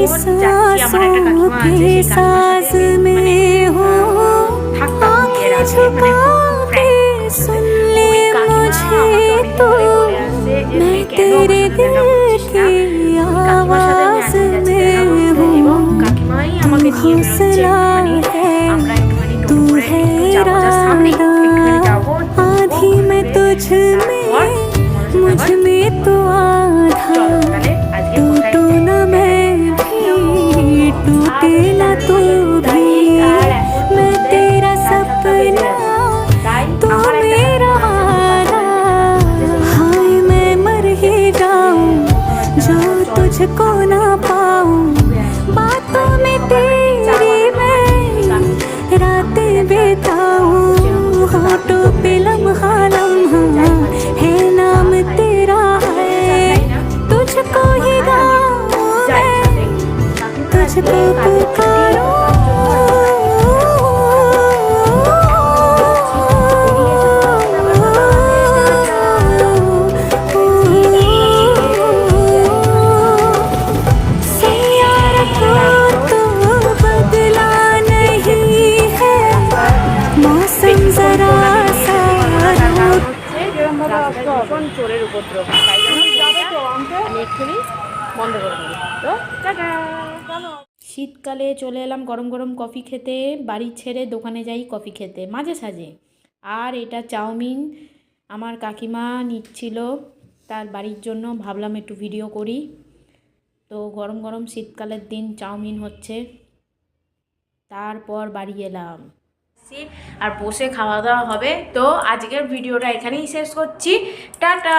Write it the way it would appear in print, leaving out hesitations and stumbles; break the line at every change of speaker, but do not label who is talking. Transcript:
যাচ্ছি, আমার একটা কাকিমা আছে, সেই কাকিমার সাথে আমি থাকতাম বিয়ের আগে, মানে খুব ফ্র্যাঙ্ক। ওই কাকিমা আমাকে অনেকদিন ধরে বলে আসছে যে তুই কেন আমার সাথে দেখা করছিস না। ওই কাকিমার সাথে আমি আজকে যাচ্ছি দেখা করতে, এবং কাকিমাই আমাকে নিয়ে বেরোচ্ছে একটুখানি, আমরা একটুখানি টোটো করে একটু যাবো, যা সামনে একটুখানি যাবো, চলো তাহলে আজকে কোথায়
तुझको ना पाऊं बातों में तेरी मैं रातें बिताऊं होठों पे लम्हा लम्हा है नाम तेरा है तुझको ही गाऊं मैं तुझको पुकारूं
ভীষণ চোরের উপদ্রব, তাই জন্য আমি এক্ষুনি বন্ধ করে দিই। তো টাটা। শীতকালে চলে এলাম গরম গরম কফি খেতে, বাড়ি ছেড়ে দোকানে যাই কফি খেতে মাঝে সাঝে। আর এটা চাউমিন আমার কাকিমা নিচ্ছিল তার বাড়ির জন্য, ভাবলাম একটু ভিডিও করি। তো গরম গরম শীতকালের দিন চাউমিন হচ্ছে, তারপর বাড়ি এলাম আর বসে খাওয়া দাওয়া হবে। তো আজকের ভিডিওটা এখানেই শেষ করছি, টাটা।